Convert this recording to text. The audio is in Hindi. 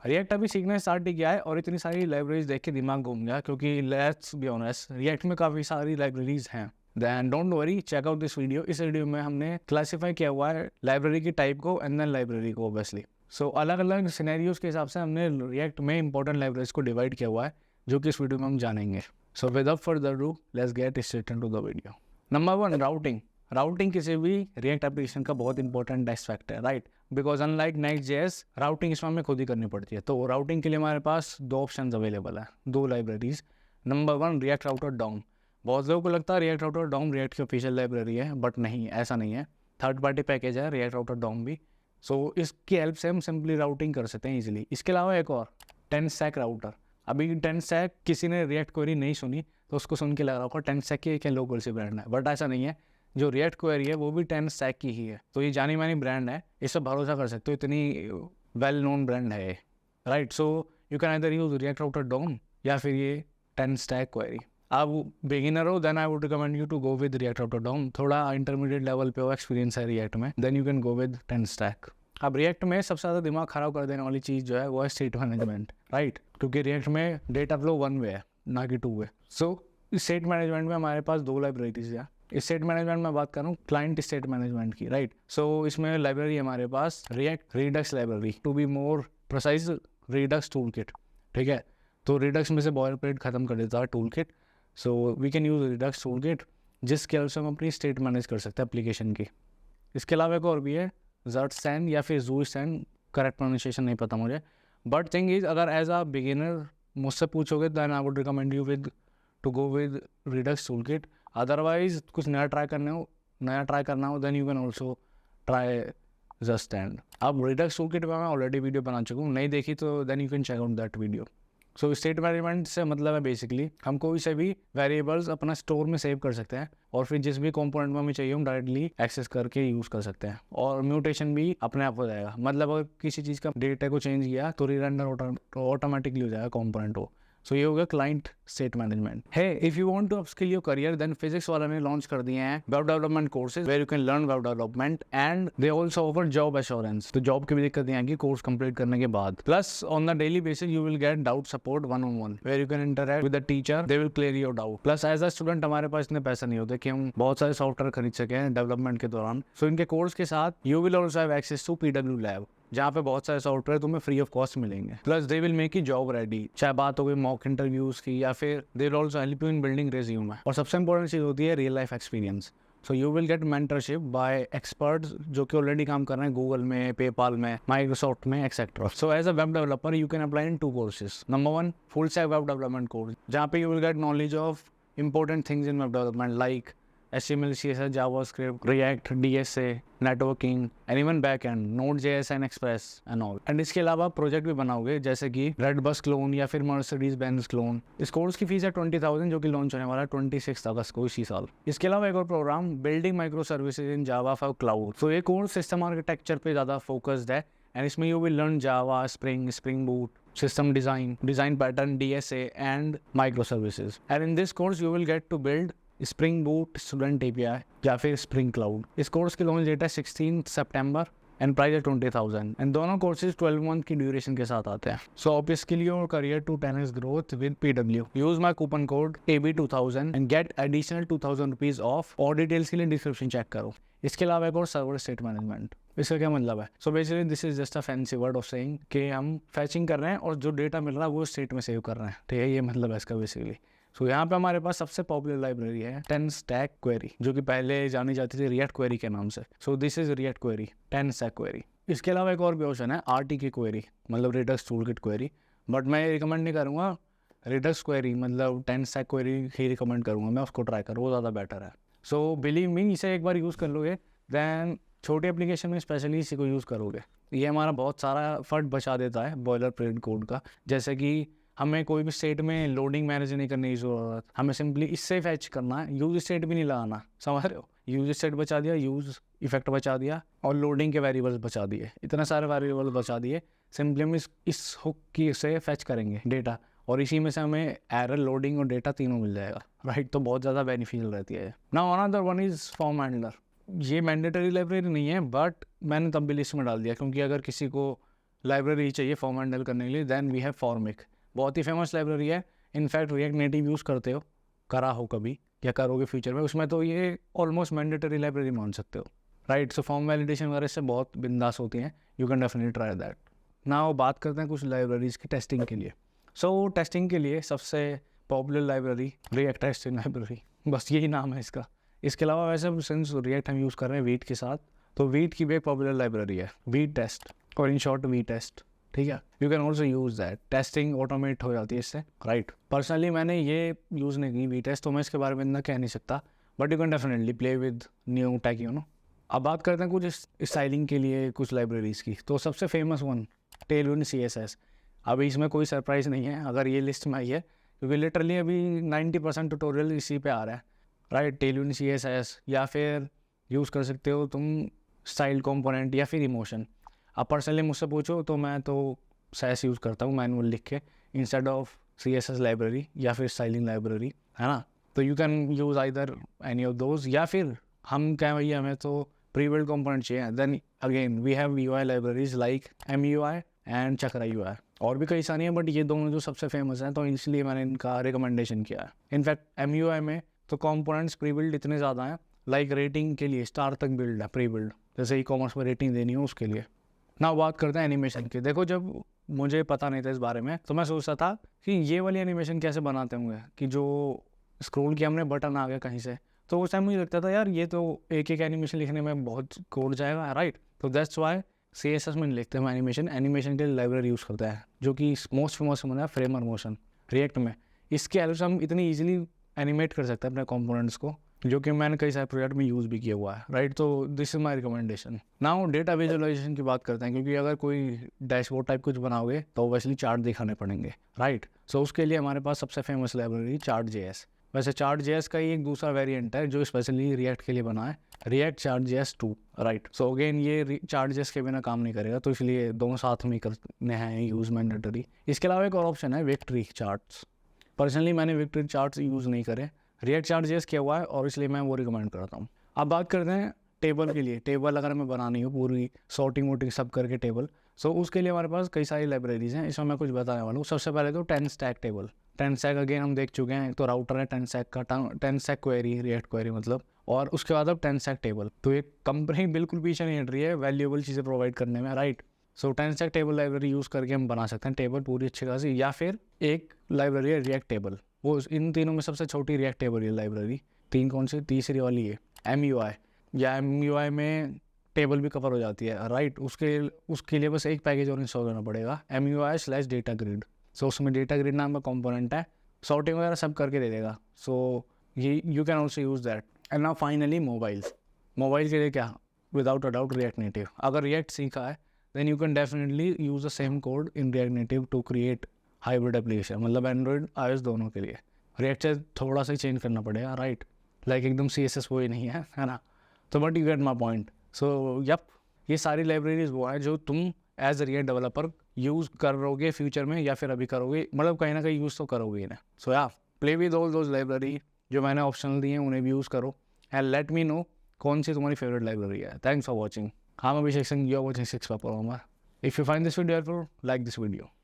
रिएक्ट अभी सीखना स्टार्ट ही किया है और इतनी सारी लाइब्रेरीज देख के दिमाग घूम गया, क्योंकि लेट्स बी ऑनेस्ट रिएक्ट में काफ़ी सारी लाइब्रेरीज हैं। Then don't worry, check out this video. इस वीडियो में हमने क्लासीफाई किया हुआ है लाइब्रेरी की टाइप को एंड देन लाइब्रेरी को ऑब्वियसली। सो अलग अलग सिनेरियोज के हिसाब से हमने रिएक्ट में इंपॉर्टेंट लाइब्रेरीज को डिवाइड किया हुआ है, जो कि इस वीडियो में हम जानेंगे। So without further do let's get straight into the video. Number 1, routing. Routing किसी भी रिएक्ट एप्लीकेशन का बहुत इंपॉर्टेंट एस्पेक्ट है, right? Because unlike Next.js routing इसमें हमें खुद ही करनी पड़ती है। तो राउटिंग के लिए हमारे पास दो ऑप्शन अवेलेबल है, दो libraries. Number 1, React Router DOM. बहुत लोगों को लगता है रिएक्ट राउटर डॉम रिएक्ट की ऑफिशियल लाइब्रेरी है, बट नहीं, ऐसा नहीं है। थर्ड पार्टी पैकेज है रिएक्ट राउटर डॉम भी। सो इसकी हेल्प से हम सिंपली राउटिंग कर सकते हैं ईजिली। इसके अलावा एक और 10stack राउटर। अभी 10stack किसी ने रिएक्ट क्वेरी नहीं सुनी तो उसको सुन के लग रहा होगा 10stack की एक लोकल सी ब्रांड है, बट ऐसा नहीं है। जो रिएक्ट क्वेरी है वो भी 10stack की ही है। तो ये जानी मानी ब्रांड है, इस पर भरोसा कर सकते हो, इतनी वेल नोन ब्रांड है ये, right? So you can either use React Router DOM या फिर ये 10stack क्वेरी। आप बिगिनर हो then I would recommend you to go with React Router DOM. थोड़ा इंटरमीडिएट लेवल पे हो एक्सपीरियंस है रिएक्ट में, then you can go with 10stack। अब रिएक्ट में सबसे ज़्यादा दिमाग खराब कर देने वाली चीज़ जो है वो है स्टेट मैनेजमेंट, राइट? क्योंकि रिएक्ट में डेटा फ्लो वन वे है, ना कि टू वे। सो स्टेट मैनेजमेंट में हमारे पास दो लाइब्रेरीज है। स्टेट मैनेजमेंट में बात करूँ क्लाइंट स्टेट मैनेजमेंट की, राइट? सो इसमें लाइब्रेरी हमारे पास React Redux library, to be more precise Redux tool kit, ठीक है? तो रिडक्स में से बॉयलप्लेट खत्म कर देता है tool kit. So we can use Redux tool kit, जिसके हेल्प से हम अपनी स्टेट मैनेज कर सकते हैं एप्लीकेशन की। इसके अलावा एक और भी है ज़र्टस्टैन या फिर ज़ूस्टैन, करेक्ट प्रोनाउंसिएशन नहीं पता मुझे। बट थिंग इज, अगर एज अ बिगिनर मुझसे पूछोगे then I would recommend you to go with Redux tool kit. Otherwise कुछ नया ट्राई करना हो then you can also try Zustand. अब रिडक्स टूल किट में मैं ऑलरेडी वीडियो बना चुका हूँ, नहीं देखी तो then you can check out that video. So state management से मतलब है बेसिकली हम कोई से भी वेरिएबल्स अपना स्टोर में सेव कर सकते हैं और फिर जिस भी कंपोनेंट में हमें चाहिए हम डायरेक्टली एक्सेस करके यूज़ कर सकते हैं, और म्यूटेशन भी अपने आप हो जाएगा। मतलब अगर किसी चीज़ का डेटा को चेंज किया तो रीरेंडर ऑटोमेटिकली हो जाएगा कंपोनेंट वो। सो ये हो गया क्लाइंट स्टेट मैनेजमेंट। है if you want to upskill your career then Physics Wallah ने लॉन्च कर दिए हैं web development courses where you can learn web development and they also offer job assurance. तो जॉब की भी दिक्कत नहीं आएगी कोर्स कंप्लीट करने के बाद। Plus on the daily basis you will get doubt support 1-on-1 where you can interact with the teacher, they will clear your doubt. Plus as a student हमारे पास इतने पैसे नहीं होते कि हम बहुत सारे सॉफ्टवेयर खरीद सकें डेवलपमेंट के दौरान। सो इनके कोर्स के साथ you will also have access to PW lab, जहाँ पे बहुत सारे सॉफ्टवेयर तुम्हें फ्री ऑफ कॉस्ट मिलेंगे। Plus they will make you job ready, चाहे बात हो गई मॉक इंटरव्यूज की या फिर they will also help you in building resume. और सबसे इंपॉर्टेंट चीज़ होती है real life experience. So you will get mentorship by experts जो कि ऑलरेडी काम कर रहे हैं गूगल में, पेपाल में, माइक्रोसॉफ्ट में, etcetera. So as a web developer you can apply in 2 courses. Number 1, full stack web development course, जहाँ पे you will get knowledge of important things in web development like HTML, CSS, JavaScript, React, DSA, networking, and even backend, Node.js and Express and all. And इसके अलावा प्रोजेक्ट भी बनाओगे जैसे कि Redbus क्लोन या फिर Mercedes Benz क्लोन। इस कोर्स की फीस है 20,000 जो कि लॉन्च होने वाला है 26 अगस्त को इसी साल। इसके अलावा एक और programme building micro services in Java for cloud. तो ये कोर्स सिस्टम आर्किटेक्चर पे ज़्यादा फोकस्ड है एंड इसमें you will learn Java, spring boot, system design pattern, DSA and microservices. And in this course you will get to build Spring Boot Student API या फिर Spring Cloud. इस कोर्स की लॉन्च डेट है 16 सितंबर एंड प्राइस है 20,000 एंड दोनों कोर्सेज 12 मंथ की ड्यूरेशन के साथ आते हैं। सो आप skill your career to 10x growth with PW। Use my coupon code AB2000 and get additional 2,000 rupees off. और डिटेल्स के लिए डिस्क्रिप्शन चेक करो। इसके अलावा एक और सर्वर स्टेट मैनेजमेंट। इसका क्या मतलब है? So basically this is just a fancy word of saying कि हम फैचिंग कर रहे हैं और जो डेटा मिल रहा है वो स्टेट में सेव कर रहे हैं, ठीक है? ये मतलब है इसका बेसिकली। सो यहाँ पे हमारे पास सबसे पॉपुलर लाइब्रेरी है 10stack क्वेरी, जो कि पहले जानी जाती थी रिएक्ट क्वेरी के नाम से। So this is react query 10stack query. इसके अलावा एक और भी ऑप्शन है RTK क्वेरी, मतलब रिडक्स टूलकिट क्वेरी, बट मैं रिकमेंड नहीं करूँगा रिडक्स क्वेरी, मतलब 10stack क्वेरी ही रिकमेंड करूँगा मैं, उसको ट्राई करो, वो ज़्यादा बेटर है। सो बिलीव मी, इसे एक बार यूज़ कर लोगे दैन छोटे एप्लीकेशन में स्पेशली इसी को यूज़ करोगे, ये हमारा बहुत सारा फट बचा देता है बॉयलर प्लेट कोड का। जैसे कि हमें कोई भी स्टेट में लोडिंग मैनेज नहीं करने की ज़रूरत, हमें सिंपली इससे फैच करना है, यूज स्टेट भी नहीं लगाना, समझ रहे हो? यूज स्टेट बचा दिया, यूज इफेक्ट बचा दिया और लोडिंग के वेरिएबल्स बचा दिए, इतने सारे वेरिएबल्स बचा दिए। सिंपली हम इस हुक की से फैच करेंगे डेटा और इसी में से हमें एरर, लोडिंग और डेटा तीनों मिल जाएगा, राइट? तो बहुत ज़्यादा बेनिफिशियल रहती है। Now another one is form handler. ये मैंडेटरी लाइब्रेरी नहीं है बट मैंने तब भी लिस्ट में डाल दिया क्योंकि अगर किसी को लाइब्रेरी चाहिए फॉर्म हैंडल करने के लिए, देन वी हैव फॉर्मिक, बहुत ही फेमस लाइब्रेरी है। इनफैक्ट रिएक्ट नेटिव यूज़ करते हो, करा हो कभी या करोगे फ्यूचर में, उसमें तो ये ऑलमोस्ट मैंडेटरी लाइब्रेरी मान सकते हो, राइट। सो फॉर्म वैलिडेशन वगैरह से बहुत बिंदास होती हैं, you can definitely try that. Now बात करते हैं कुछ लाइब्रेरीज़ की टेस्टिंग के लिए। सो टेस्टिंग के लिए सबसे popular library react testing library, बस यही नाम है इसका। इसके अलावा वैसे सिंस रिएक्ट हम यूज़ कर रहे हैं वीट के साथ, तो वीट की भी एक पॉपुलर लाइब्रेरी है वीट टेस्ट, और इन शॉर्ट वी टेस्ट, ठीक है। You can also use that, testing automate हो जाती है इससे, राइट। पर्सनली मैंने ये यूज़ नहीं की वी टेस्ट, तो मैं इसके बारे में इतना कह नहीं सकता, but you can definitely play with new tag, you know. अब बात करते हैं कुछ स्टाइलिंग के लिए कुछ लाइब्रेरीज़ की। तो सबसे फेमस वन टेलविन CSS। अभी इसमें कोई सरप्राइज़ नहीं है अगर ये लिस्ट में आई है, क्योंकि लिटरली अभी 90% ट्यूटोरियल इसी पे आ रहा है, राइट। टेलविन CSS, या फिर यूज़ कर सकते हो तुम स्टाइल कंपोनेंट या फिर इमोशन। अब पर्सनली मुझसे पूछो तो मैं तो सैस यूज़ करता हूँ मैनुअल लिख के इंस्टेड ऑफ CSS लाइब्रेरी या फिर स्टाइलिंग लाइब्रेरी, है ना। तो you can use either any of those, या फिर हम क्या भैया हमें तो प्री बिल्ड कंपोनेंट चाहिए, then again we have UI libraries like MUI and Chakra UI। और भी कई सारी हैं, बट ये दोनों जो सबसे फेमस हैं, तो इसलिए मैंने इनका रिकमेंडेशन किया है। इनफैक्ट MUI में तो कंपोनेंट्स प्री बिल्ड इतने ज़्यादा हैं, लाइक रेटिंग के लिए स्टार तक बिल्ड है प्री बिल्ड, जैसे E-कॉमर्स में रेटिंग देनी हो उसके लिए। ना बात करते हैं एनिमेशन की। देखो जब मुझे पता नहीं था इस बारे में, तो मैं सोचता था कि ये वाली एनिमेशन कैसे बनाते होंगे, कि जो स्क्रॉल किया हमने बटन आ गया कहीं से, तो उस टाइम मुझे लगता था यार ये तो एक एक एनिमेशन लिखने में बहुत कोड जाएगा, राइट। तो दैट्स वाई CSS में नहीं लिखते हम एनिमेशन के लिए लाइब्रेरी यूज़ करता है, जो कि मोस्ट फेमस है फ्रेमर मोशन रिएक्ट में। इसके हेल्प से हम इतनी ईजिली एनिमेट कर सकते हैं अपने कंपोनेंट्स को, जो कि मैंने कई सारे प्रोजेक्ट में यूज़ भी किया हुआ है, राइट। तो this is my recommendation. Now data visualisation की बात करते हैं, क्योंकि अगर कोई डैशबोर्ड टाइप कुछ बनाओगे तो ऑब्वियसली चार्ट दिखाने पड़ेंगे, राइट। सो उसके लिए हमारे पास सबसे फेमस लाइब्रेरी Chart.js। वैसे Chart.js का ही एक दूसरा वेरिएंट है जो स्पेशली रिएक्ट के लिए बना है, react Chart.js 2, right. So again ये Chart.js के बिना काम नहीं करेगा, तो इसलिए दोनों साथ में करने हैं यूज़ मैंडेटरी। इसके अलावा एक और ऑप्शन है विक्ट्री चार्ट्स। पर्सनली मैंने विक्ट्री चार्ट्स यूज़ नहीं करे, रिएक्ट Chart.js किया हुआ है, और इसलिए मैं वो रिकमेंड करता हूँ। अब बात करते हैं टेबल के लिए। टेबल अगर हमें बनानी हो पूरी सॉर्टिंग वोटिंग सब करके टेबल, सो उसके लिए हमारे पास कई सारी लाइब्रेरीज़ हैं, इसमें मैं कुछ बताने वाला हूँ। सबसे पहले तो 10 स्टैक टेबल। 10 स्टैक अगेन हम देख चुके हैं, तो राउटर है 10 स्टैक का, 10 स्टैक क्वेरी रिएक्ट क्वेरी मतलब, और उसके बाद अब 10 स्टैक टेबल। तो ये कंपनी बिल्कुल पीछे नहीं हट रही है वैल्यूएबल चीज़ें प्रोवाइड करने में, राइट। सो 10 स्टैक टेबल लाइब्रेरी यूज़ करके हम बना सकते हैं टेबल पूरी अच्छी खासी। या फिर एक लाइब्रेरी है रिएक्ट टेबल, वो इन तीनों में सबसे छोटी रिएक्ट टेबल है लाइब्रेरी। तीन कौन सी, तीसरी वाली है MUI, या MUI में टेबल भी कवर हो जाती है, राइट। उसके लिए बस एक पैकेज और इंस्टॉल करना पड़ेगा, MUI/डेटा ग्रिड। सो उसमें डेटा ग्रिड नाम का कंपोनेंट है, सॉर्टिंग वगैरह सब करके दे देगा। सो ये you can also use that. And now finally mobile के लिए क्या, without a doubt React Native. अगर रिएक्ट सीखा है then you can definitely use the same code in React Native to create hybrid application, मतलब एंड्रॉइड iOS दोनों के लिए। रिएक्ट से थोड़ा सा चेंज करना पड़ेगा, राइट। लाइक एकदम CSS वो ही नहीं है ना। तो but you get my point. So yup, ये सारी लाइब्रेरीज वो हैं जो तुम as a React developer use करोगे फ्यूचर में, या फिर अभी करोगे, मतलब कहीं ना कहीं यूज़ तो करोगे इन्हें। सो या play with all those library जो मैंने ऑप्शनल दिए हैं, उन्हें भी यूज़ करो, एंड लेट मी नो कौन सी तुम्हारी फेवरेट लाइब्रेरी है। Thanks for watching. हाँ, मैं Abhishek Singh, you are watching 6 Paper Homer। If you find this video helpful, like this video.